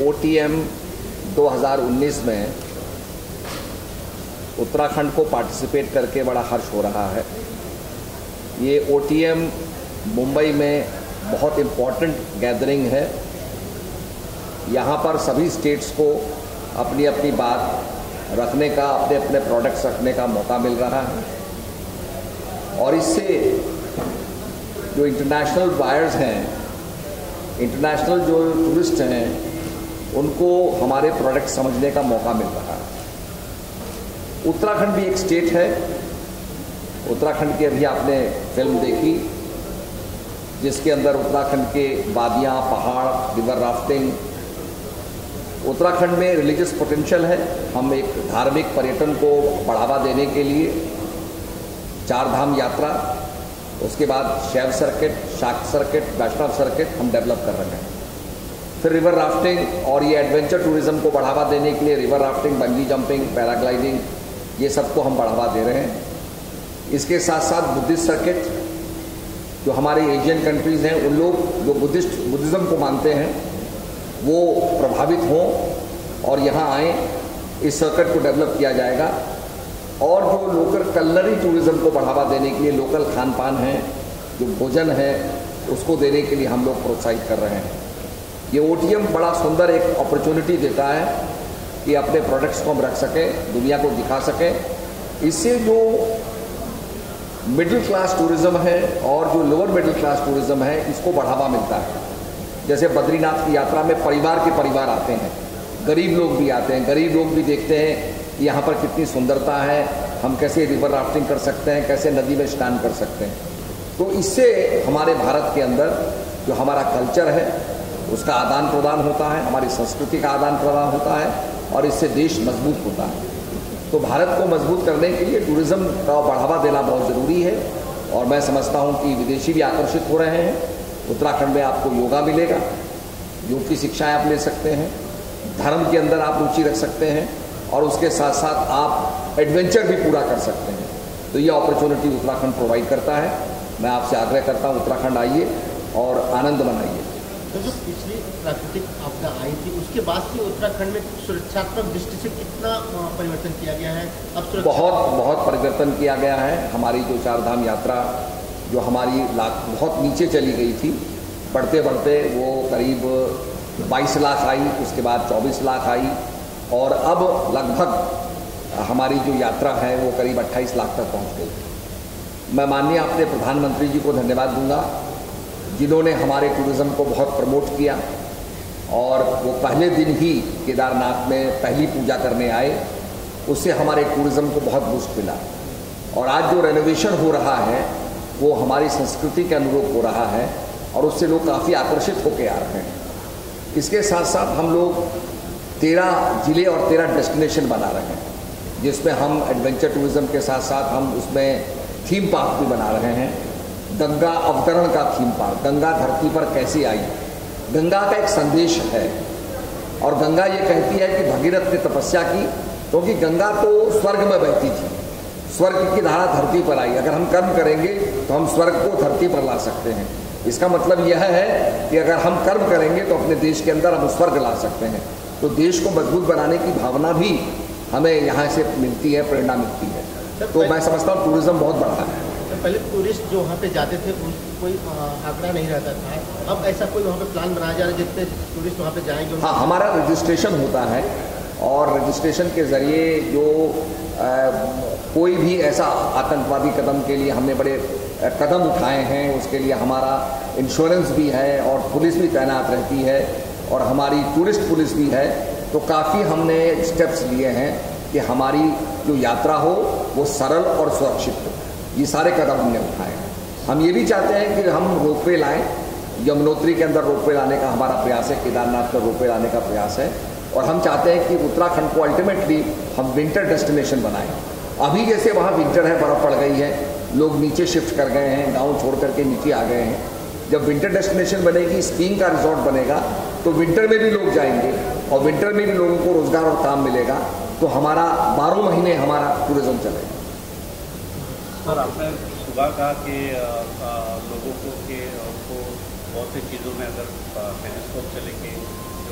OTM 2019 में उत्तराखंड को participate करके बड़ा हर्ष हो रहा है। ये OTM मुंबई में बहुत इम्पोर्टेंट गैदरिंग है। यहाँ पर सभी स्टेट्स को अपनी अपनी बात रखने का, अपने अपने प्रोडक्ट्स रखने का मौका मिल रहा है और इससे जो इंटरनेशनल बायर्स हैं, इंटरनेशनल जो टूरिस्ट हैं, उनको हमारे प्रोडक्ट समझने का मौका मिल रहा है। उत्तराखंड भी एक स्टेट है। उत्तराखंड की अभी आपने फिल्म देखी जिसके अंदर उत्तराखंड के वादियाँ, पहाड़, रिवर राफ्टिंग। उत्तराखंड में रिलीजियस पोटेंशियल है। हम एक धार्मिक पर्यटन को बढ़ावा देने के लिए चार धाम यात्रा, उसके बाद शैव सर्किट, शाक्त सर्किट, वैष्णव सर्किट हम डेवलप कर रहे हैं। फिर रिवर राफ्टिंग और ये एडवेंचर टूरिज्म को बढ़ावा देने के लिए river rafting, bungee jumping, paragliding, ये सबको हम बढ़ावा दे रहे हैं। इसके साथ साथ बुद्धिस्ट सर्किट, जो हमारे एशियन कंट्रीज़ हैं, उन लोग जो बुद्धिज़्म को मानते हैं वो प्रभावित हों और यहाँ आएँ, इस सर्किट को डेवलप किया जाएगा। और जो लोकल कलनरी टूरिज्म को बढ़ावा देने के लिए लोकल खान पान है, जो भोजन है, उसको देने के लिए हम लोग प्रोत्साहित कर रहे हैं। ये OTM बड़ा सुंदर एक अपॉर्चुनिटी देता है कि अपने प्रोडक्ट्स को हम रख सकें, दुनिया को दिखा सकें। इससे जो मिडिल क्लास टूरिज्म है और जो लोअर मिडिल क्लास टूरिज्म है, इसको बढ़ावा मिलता है। जैसे बद्रीनाथ की यात्रा में परिवार के परिवार आते हैं, गरीब लोग भी आते हैं। गरीब लोग भी देखते हैं कि यहाँ पर कितनी सुंदरता है, हम कैसे रिवर राफ्टिंग कर सकते हैं, कैसे नदी में स्नान कर सकते हैं। तो इससे हमारे भारत के अंदर जो हमारा कल्चर है उसका आदान प्रदान होता है, हमारी संस्कृति का आदान प्रदान होता है और इससे देश मजबूत होता है। तो भारत को मजबूत करने के लिए टूरिज़्म का बढ़ावा देना बहुत ज़रूरी है और मैं समझता हूँ कि विदेशी भी आकर्षित हो रहे हैं। उत्तराखंड में आपको योगा मिलेगा, योग की शिक्षाएँ आप ले सकते हैं, धर्म के अंदर आप रुचि रख सकते हैं और उसके साथ साथ आप एडवेंचर भी पूरा कर सकते हैं। तो ये अपॉर्चुनिटी उत्तराखंड प्रोवाइड करता है। मैं आपसे आग्रह करता हूँ उत्तराखंड आइए और आनंद मनाइए। तो जो पिछली प्राकृतिक आपदा आई थी उसके बाद से उत्तराखंड में सुरक्षात्मक दृष्टि से कितना परिवर्तन किया गया है? अब बहुत परिवर्तन किया गया है। हमारी जो चार धाम यात्रा जो हमारी बहुत नीचे चली गई थी, बढ़ते बढ़ते वो करीब 22 लाख आई, उसके बाद 24 लाख आई और अब लगभग हमारी जो यात्रा है वो करीब 28 लाख तक पहुंच गई। मैं माननीय अपने प्रधानमंत्री जी को धन्यवाद दूंगा जिन्होंने हमारे टूरिज़्म को बहुत प्रमोट किया और वो पहले दिन ही केदारनाथ में पहली पूजा करने आए। उससे हमारे टूरिज़्म को बहुत बूस्ट मिला और आज जो रेनोवेशन हो रहा है वो हमारी संस्कृति के अनुरूप हो रहा है और उससे लोग काफ़ी आकर्षित होकर आ रहे हैं। इसके साथ साथ हम लोग 13 जिले और 13 डेस्टिनेशन बना रहे हैं, जिसमें हम एडवेंचर टूरिज़्म के साथ साथ हम उसमें थीम पार्क भी बना रहे हैं। गंगा अवतरण का थीम पार्क, गंगा धरती पर कैसे आई, गंगा का एक संदेश है और गंगा ये कहती है कि भगीरथ ने तपस्या की क्योंकि गंगा तो स्वर्ग में बहती थी, स्वर्ग की धारा धरती पर आई। अगर हम कर्म करेंगे तो हम स्वर्ग को धरती पर ला सकते हैं। इसका मतलब यह है कि अगर हम कर्म करेंगे तो अपने देश के अंदर हम स्वर्ग ला सकते हैं। तो देश को मजबूत बनाने की भावना भी हमें यहाँ से मिलती है, प्रेरणा मिलती है। तो मैं समझता हूँ टूरिज़्म बहुत बढ़ा है। पहले टूरिस्ट जो वहाँ पे जाते थे उनकी कोई आंकड़ा नहीं रहता था, अब ऐसा कोई वहाँ पे प्लान बनाया जा रहा है जितने टूरिस्ट वहाँ पे जाएंगे? हाँ, हमारा रजिस्ट्रेशन होता है और रजिस्ट्रेशन के ज़रिए जो कोई भी ऐसा आतंकवादी कदम के लिए हमने बड़े कदम उठाए हैं, उसके लिए हमारा इंश्योरेंस भी है और पुलिस भी तैनात रहती है और हमारी टूरिस्ट पुलिस भी है। तो काफ़ी हमने स्टेप्स लिए हैं कि हमारी जो यात्रा हो वो सरल और सुरक्षित हो। ये सारे कदम हमने उठाए हैं। हम ये भी चाहते हैं कि हम रोपवे लाएं, यमुनोत्री के अंदर रोपवे लाने का हमारा प्रयास है, केदारनाथ में रोपवे लाने का प्रयास है और हम चाहते हैं कि उत्तराखंड को अल्टीमेटली हम विंटर डेस्टिनेशन बनाएं। अभी जैसे वहाँ विंटर है, बर्फ़ पड़ गई है, लोग नीचे शिफ्ट कर गए हैं, गाँव छोड़ करके नीचे आ गए हैं। जब विंटर डेस्टिनेशन बनेगी, स्कीइंग का रिजॉर्ट बनेगा तो विंटर में भी लोग जाएंगे और विंटर में भी लोगों को रोज़गार और काम मिलेगा। तो हमारा 12 महीने हमारा टूरिज़्म चलेगा। सर, आपने सुबह कहा कि लोगों को कि उनको बहुत सी चीज़ों में अगर टेलीस्कोप से लेके जो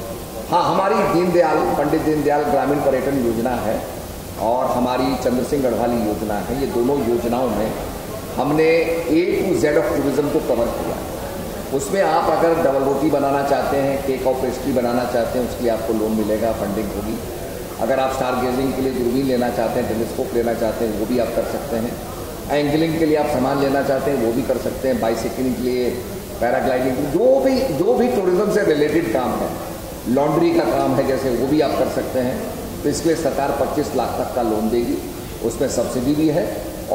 हाँ, हमारी पंडित दीनदयाल ग्रामीण पर्यटन योजना है और हमारी चंद्र सिंह गढ़वाली योजना है। ये दोनों योजनाओं में हमने A to Z of tourism को कवर किया। उसमें आप अगर डबल रोटी बनाना चाहते हैं, केक और पेस्ट्री बनाना चाहते हैं, उसके लिए आपको लोन मिलेगा, फंडिंग होगी। अगर आप स्टार गेजिंग के लिए दूरबीन लेना चाहते हैं, टेलीस्कोप लेना चाहते हैं, वो भी आप कर सकते हैं। एंगलिंग के लिए आप सामान लेना चाहते हैं, वो भी कर सकते हैं। बाइसिकलिंग के लिए, पैराग्लाइडिंग, जो भी टूरिज्म से रिलेटेड काम है, लॉन्ड्री का काम है जैसे, वो भी आप कर सकते हैं। तो इसके लिए सरकार 25 लाख तक का लोन देगी, उसमें सब्सिडी भी है।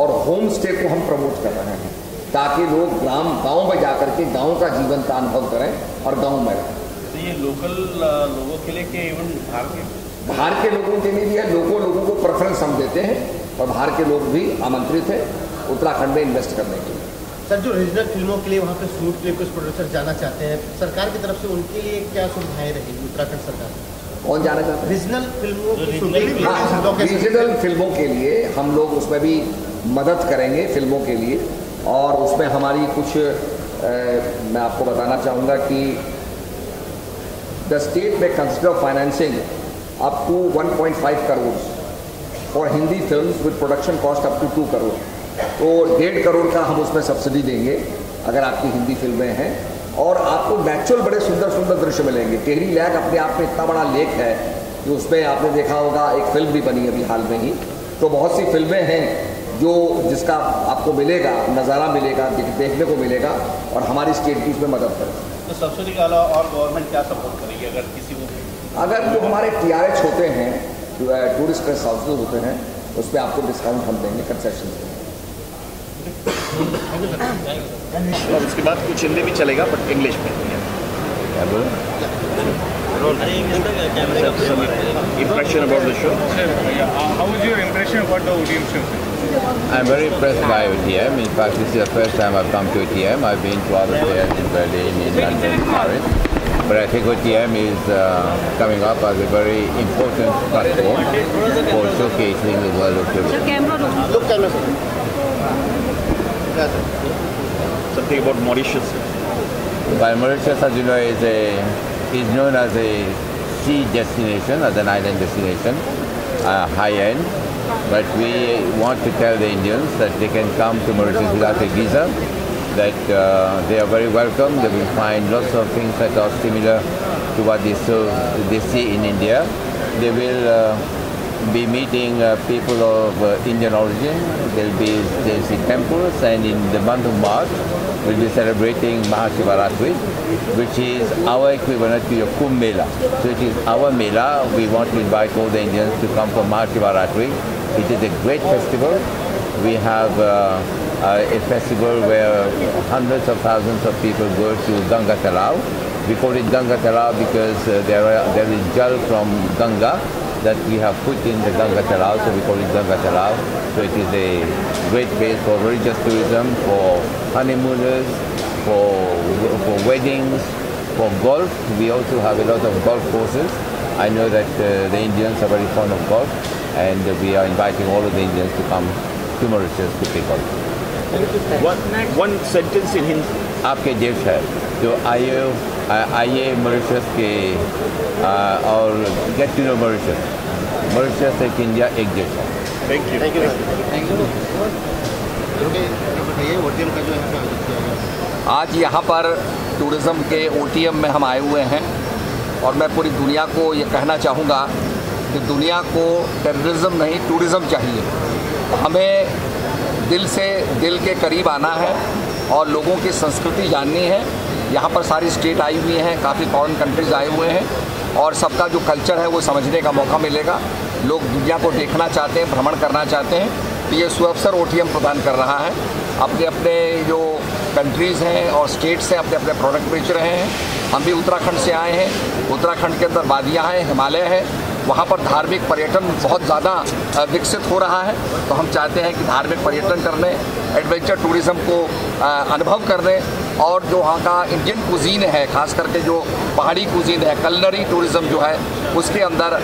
और होम स्टे को हम प्रमोट कर रहे हैं ताकि लोग गांव में जाकर के गांव का जीवन का अनुभव करें और गांव में रहें। तो ये लोकल लोगों के लिए कि इवन बाहर के लोगों के लिए भी है। लोगों को प्रेफरेंस हम देते हैं और बाहर के लोग भी आमंत्रित हैं उत्तराखंड में इन्वेस्ट करने के लिए। सर, जो रीजनल फिल्मों के लिए वहाँ पे शूट के लिए कुछ प्रोड्यूसर जाना चाहते हैं, सरकार की तरफ से उनके लिए क्या सुविधाएं रहेगी उत्तराखंड सरकार? कौन जाना चाहते हैं? रीजनल फिल्मों की रीजनल फिल्मों के लिए हम लोग उसमें भी मदद करेंगे फिल्मों के लिए। और उसमें हमारी कुछ मैं आपको बताना चाहूँगा कि द स्टेट में consider financing up to 1.5 crore और Hindi films with production cost up to 2 crore. तो 1.5 करोड़ का हम उसमें सब्सिडी देंगे अगर आपकी हिंदी फिल्में हैं। और आपको नेचुरल बड़े सुंदर सुंदर दृश्य मिलेंगे। टेहरी लेक अपने आप में इतना बड़ा लेक है कि उसमें आपने देखा होगा, एक फिल्म भी बनी अभी हाल में ही। तो बहुत सी फिल्में हैं जिसका आपको मिलेगा, नज़ारा मिलेगा, देखने को मिलेगा और हमारी स्टेट की उसमें मदद करेगी। तो सब्सिडी के अलावा और गवर्नमेंट क्या सपोर्ट करेगी अगर किसी को? अगर जो हमारे TRH होते हैं, टूरिस्ट गेस्ट हाउसेज होते हैं, उस पर आपको डिस्काउंट हम देंगे, कंसेशन देंगे। और उसके बाद कुछ हिंदी भी चलेगा बट इंग्लिश में। Impression about the show? How is your impression about the OTM show? I'm very impressed by OTM. In fact, this is the first time I've come to OTM. I've been to other fairs in Berlin, in London, Paris. But I think OTM is coming up as a very important platform for showcasing the world of tourism. Something about Mauritius. Well, Mauritius, as you know, is known as a sea destination, as an island destination, high-end. But we want to tell the Indians that they can come to Mauritius without a visa, that they are very welcome. They will find lots of things that are similar to what they see in India. They will be meeting people of Indian origin. They'll see temples, and in the month of March, we'll be celebrating Mahashivaratri, which is our equivalent to your Kumbh Mela. So it is our Mela. We want to invite all the Indians to come for Mahashivaratri. It is a great festival. We have a festival where hundreds of thousands of people go to Ganga Talao. We call it Ganga Talao because there is jal from Ganga that we have put in the Ganga Talao, so we call it Ganga Talao. So it is a great place for religious tourism, for honeymooners, for weddings, for golf. We also have a lot of golf courses. I know that the Indians are very fond of golf, and we are inviting all of the Indians to come to Mauritius to play golf. One sentence in Hindi. आपके देश है तो आइए Mauritius के और gate to know Mauritius एक India एक देश है। Thank you. आज यहाँ पर टूरिज़्म के OTM में हम आए हुए हैं और मैं पूरी दुनिया को ये कहना चाहूँगा कि दुनिया को टेररिज्म नहीं, टूरिज़्म चाहिए। हमें दिल के करीब आना है और लोगों की संस्कृति जाननी है। यहाँ पर सारी स्टेट आई हुई हैं, काफ़ी फॉरेन कंट्रीज़ आए हुए हैं और सबका जो कल्चर है वो समझने का मौका मिलेगा। लोग दुनिया को देखना चाहते हैं, भ्रमण करना चाहते हैं, तो ये सुअवसर OTM प्रदान कर रहा है। अपने अपने जो कंट्रीज़ हैं और स्टेट्स हैं अपने अपने प्रोडक्ट बेच रहे हैं। हम भी उत्तराखंड से आए हैं। उत्तराखंड के अंदर वादियाँ हैं, हिमालय है, वहाँ पर धार्मिक पर्यटन बहुत ज़्यादा विकसित हो रहा है। तो हम चाहते हैं कि धार्मिक पर्यटन करने, एडवेंचर टूरिज़्म को अनुभव करने और जो वहाँ का इंडियन कुजीन है, खास करके जो पहाड़ी कुजीन है, कलनरी टूरिज़्म जो है उसके अंदर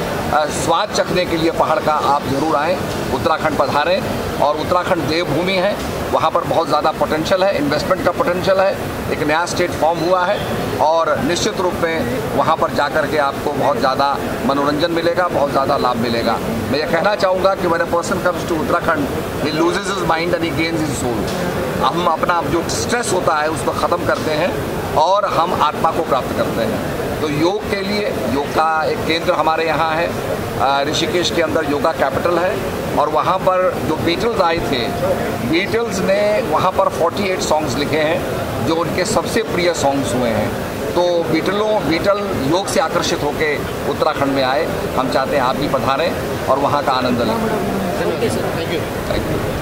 स्वाद चखने के लिए पहाड़ का आप ज़रूर आएँ, उत्तराखंड पधारें। और उत्तराखंड देवभूमि है, वहाँ पर बहुत ज़्यादा पोटेंशियल है, इन्वेस्टमेंट का पोटेंशियल है, एक नया स्टेट फॉर्म हुआ है और निश्चित रूप में वहाँ पर जाकर के आपको बहुत ज़्यादा मनोरंजन मिलेगा, बहुत ज़्यादा लाभ मिलेगा। मैं ये कहना चाहूँगा कि when a person comes to Uttarakhand he loses his mind and he gains his soul. हम अपना जो स्ट्रेस होता है उसको ख़त्म करते हैं और हम आत्मा को प्राप्त करते हैं। तो योग के लिए योग का एक केंद्र हमारे यहाँ है, ऋषिकेश के अंदर योगा कैपिटल है और वहाँ पर जो बीटल्स आए थे, बीटल्स ने वहाँ पर 48 सॉन्ग्स लिखे हैं जो उनके सबसे प्रिय सॉन्ग्स हुए हैं। तो बीटल योग से आकर्षित होकर उत्तराखंड में आए। हम चाहते हैं आप भी पधारें और वहाँ का आनंद लें। Thank you. Thank you.